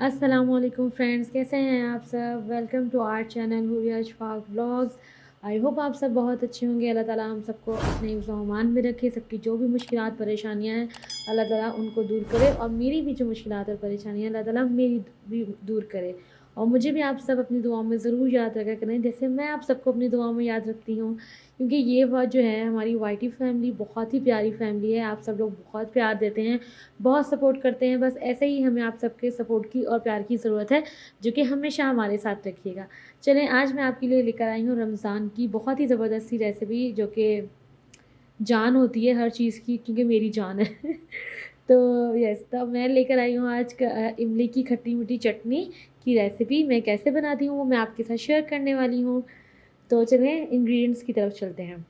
अस्सलामुअलैकुम फ्रेंड्स, कैसे हैं आप सब। Welcome to our channel Huriya Ishfaq vlogs. I hope आप सब बहुत अच्छे होंगे। अल्लाह ताला हम सबको अपने हिफ्ज़-ओ-अमान में रखे। सबकी जो भी मुश्किलात परेशानियां हैं अल्लाह ताला उनको दूर करे, और मेरी भी जो मुश्किलात और परेशानियां अल्लाह ताला मेरी भी दूर करे। और मुझे भी आप सब अपनी दुआओं में ज़रूर याद रखा करें, जैसे मैं आप सबको अपनी दुआओं में याद रखती हूँ। क्योंकि ये बात जो है, हमारी वाइटी फैमिली बहुत ही प्यारी फैमिली है। आप सब लोग बहुत प्यार देते हैं, बहुत सपोर्ट करते हैं। बस ऐसे ही हमें आप सबके सपोर्ट की और प्यार की ज़रूरत है, जो कि हमेशा हमारे साथ रखिएगा। चलें, आज मैं आपके लिए लेकर आई हूँ रमज़ान की बहुत ही ज़बरदस्त सी रेसिपी, जो कि जान होती है हर चीज़ की, क्योंकि मेरी जान है। तो यस, तो मैं लेकर आई हूँ आज इमली की खट्टी मीठी चटनी की रेसिपी। मैं कैसे बनाती हूँ वो मैं आपके साथ शेयर करने वाली हूँ। तो चलें इंग्रेडिएंट्स की तरफ चलते हैं।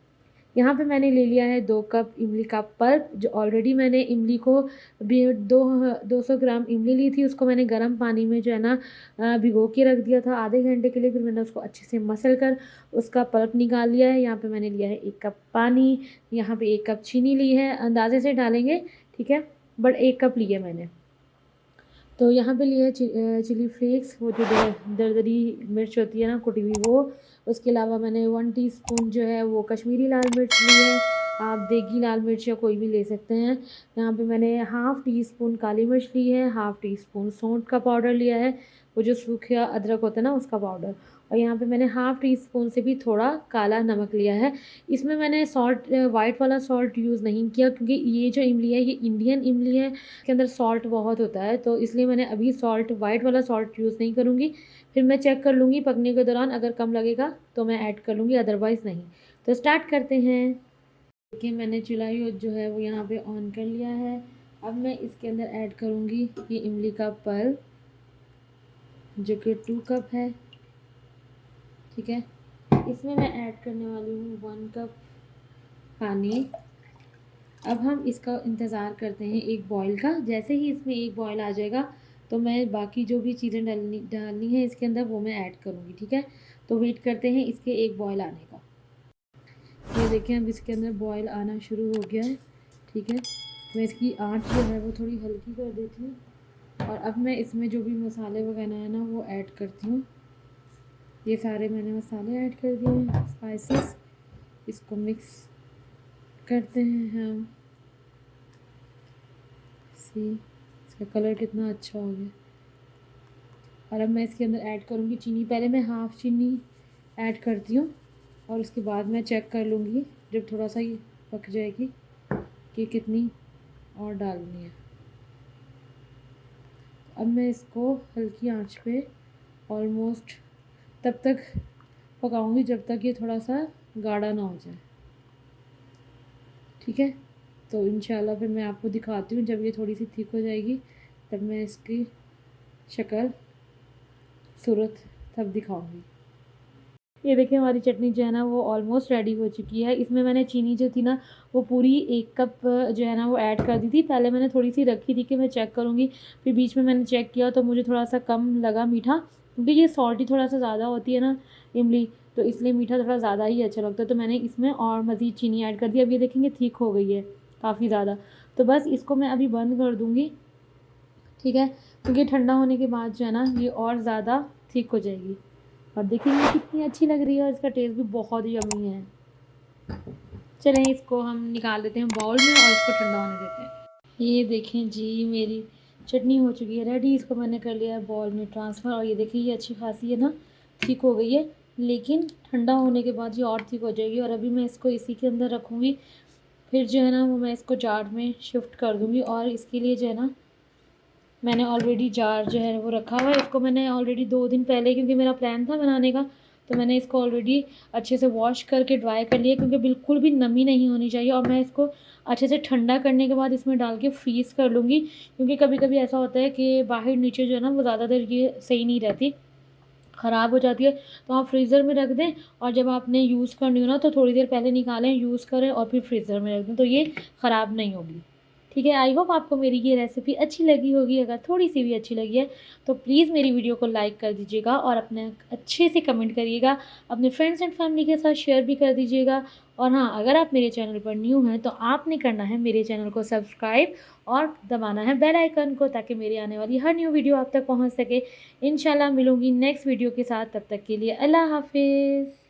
यहाँ पे मैंने ले लिया है 2 कप इमली का पल्प, जो ऑलरेडी मैंने इमली को भी 200 ग्राम इमली ली थी, उसको मैंने गर्म पानी में जो है ना भिगो के रख दिया था आधे घंटे के लिए। फिर मैंने उसको अच्छे से मसल कर उसका पल्प निकाल लिया है। यहाँ पे मैंने लिया है 1 कप पानी, यहाँ पे 1 कप चीनी ली है, अंदाजे से डालेंगे, ठीक है, बट 1 कप ली है मैंने। तो यहाँ पे लिए चिली फ्लेक्स, वो जो दरदरी मिर्च होती है ना, कुटी हुई, वो। उसके अलावा मैंने 1 टीस्पून जो है वो कश्मीरी लाल मिर्च ली है। आप देगी लाल मिर्च या कोई भी ले सकते हैं। यहाँ पे मैंने हाफ़ टी स्पून काली मिर्च ली है, हाफ़ टी स्पून सौंठ का पाउडर लिया है, वो जो सूखा अदरक होता है ना, उसका पाउडर। और यहाँ पे मैंने हाफ़ टी स्पून से भी थोड़ा काला नमक लिया है। इसमें मैंने सॉल्ट, वाइट वाला सॉल्ट यूज़ नहीं किया, क्योंकि ये जो इमली है ये इंडियन इमली है, इसके अंदर सॉल्ट बहुत होता है, तो इसलिए मैंने अभी सॉल्ट, वाइट वाला सॉल्ट यूज़ नहीं करूँगी। फिर मैं चेक कर लूँगी पकने के दौरान, अगर कम लगेगा तो मैं ऐड कर लूँगी, अदरवाइज़ नहीं। तो स्टार्ट करते हैं। देखिए, मैंने चुल्हा जो है वो यहाँ पे ऑन कर लिया है। अब मैं इसके अंदर ऐड करूँगी ये इमली का पल्प, जो कि 2 कप है, ठीक है। इसमें मैं ऐड करने वाली हूँ 1 कप पानी। अब हम इसका इंतज़ार करते हैं एक बॉयल का। जैसे ही इसमें एक बॉयल आ जाएगा तो मैं बाकी जो भी चीज़ें डालनी डालनी है इसके अंदर, वो मैं ऐड करूँगी, ठीक है। तो वेट करते हैं इसके एक बॉयल आने का। ये देखें, अब इसके अंदर बॉयल आना शुरू हो गया है, ठीक है। मैं इसकी आँच जो है वो थोड़ी हल्की कर देती हूँ, और अब मैं इसमें जो भी मसाले वगैरह है ना वो ऐड करती हूँ। ये सारे मैंने मसाले ऐड कर दिए हैं, स्पाइसेस। इसको मिक्स करते हैं हम। सी, इसका कलर कितना अच्छा हो गया। और अब मैं इसके अंदर ऐड करूँगी चीनी। पहले मैं हाफ़ चीनी ऐड करती हूँ, और उसके बाद मैं चेक कर लूँगी जब थोड़ा सा ये पक जाएगी कि कितनी और डालनी है। अब मैं इसको हल्की आंच पे ऑलमोस्ट तब तक पकाऊंगी जब तक ये थोड़ा सा गाढ़ा ना हो जाए, ठीक है। तो इंशाल्लाह फिर मैं आपको दिखाती हूँ जब ये थोड़ी सी थिक हो जाएगी, तब मैं इसकी शक्ल सूरत तब दिखाऊंगी। ये देखिए, हमारी चटनी जो है ना वो ऑलमोस्ट रेडी हो चुकी है। इसमें मैंने चीनी जो थी ना वो पूरी 1 कप जो है ना वो ऐड कर दी थी। पहले मैंने थोड़ी सी रखी थी कि मैं चेक करूँगी, फिर बीच में मैंने चेक किया तो मुझे थोड़ा सा कम लगा मीठा, क्योंकि ये सॉल्टी थोड़ा सा ज़्यादा होती है ना इमली, तो इसलिए मीठा थोड़ा ज़्यादा ही अच्छा लगता है। तो मैंने इसमें और मज़ीद चीनी ऐड कर दी। अब ये देखेंगे ठीक हो गई है काफ़ी ज़्यादा। तो बस इसको मैं अभी बंद कर दूँगी, ठीक है, क्योंकि ठंडा होने के बाद जो है ना ये और ज़्यादा थिक हो जाएगी। और देखेंगे कितनी अच्छी लग रही है, और इसका टेस्ट भी बहुत ही यम्मी है। चलें, इसको हम निकाल देते हैं बाउल में और इसको ठंडा होने देते हैं। ये देखें जी, मेरी चटनी हो चुकी है रेडी। इसको मैंने कर लिया है बाउल में ट्रांसफ़र, और ये देखिए ये अच्छी खासी है ना, ठीक हो गई है। लेकिन ठंडा होने के बाद ये और ठीक हो जाएगी, और अभी मैं इसको इसी के अंदर रखूँगी। फिर जो है ना वो मैं इसको जार में शिफ्ट कर दूँगी, और इसके लिए जो है ना मैंने ऑलरेडी जार जो है वो रखा हुआ है। इसको मैंने ऑलरेडी 2 दिन पहले, क्योंकि मेरा प्लान था बनाने का, तो मैंने इसको ऑलरेडी अच्छे से वॉश करके ड्राई कर लिया, क्योंकि बिल्कुल भी नमी नहीं होनी चाहिए। और मैं इसको अच्छे से ठंडा करने के बाद इसमें डाल के फ्रीज़ कर लूँगी, क्योंकि कभी कभी ऐसा होता है कि बाहर नीचे जो है ना वो ज़्यादा देर ये सही नहीं रहती, ख़राब हो जाती है। तो आप फ्रीज़र में रख दें, और जब आपने यूज़ करनी हो ना तो थोड़ी देर पहले निकालें, यूज़ करें, और फिर फ्रीज़र में रख दें, तो ये ख़राब नहीं होगी। ठीक है, आई होप आपको मेरी ये रेसिपी अच्छी लगी होगी। अगर थोड़ी-सी भी अच्छी लगी है तो प्लीज़ मेरी वीडियो को लाइक कर दीजिएगा और अपने अच्छे से कमेंट करिएगा। अपने फ्रेंड्स एंड फैमिली के साथ शेयर भी कर दीजिएगा। और हाँ, अगर आप मेरे चैनल पर न्यू हैं तो आपने करना है मेरे चैनल को सब्सक्राइब और दबाना है बेल आइकन को, ताकि मेरी आने वाली हर न्यू वीडियो आप तक पहुँच सके। इंशाल्लाह मिलूँगी नेक्स्ट वीडियो के साथ, तब तक के लिए अल्लाह हाफ़िज़।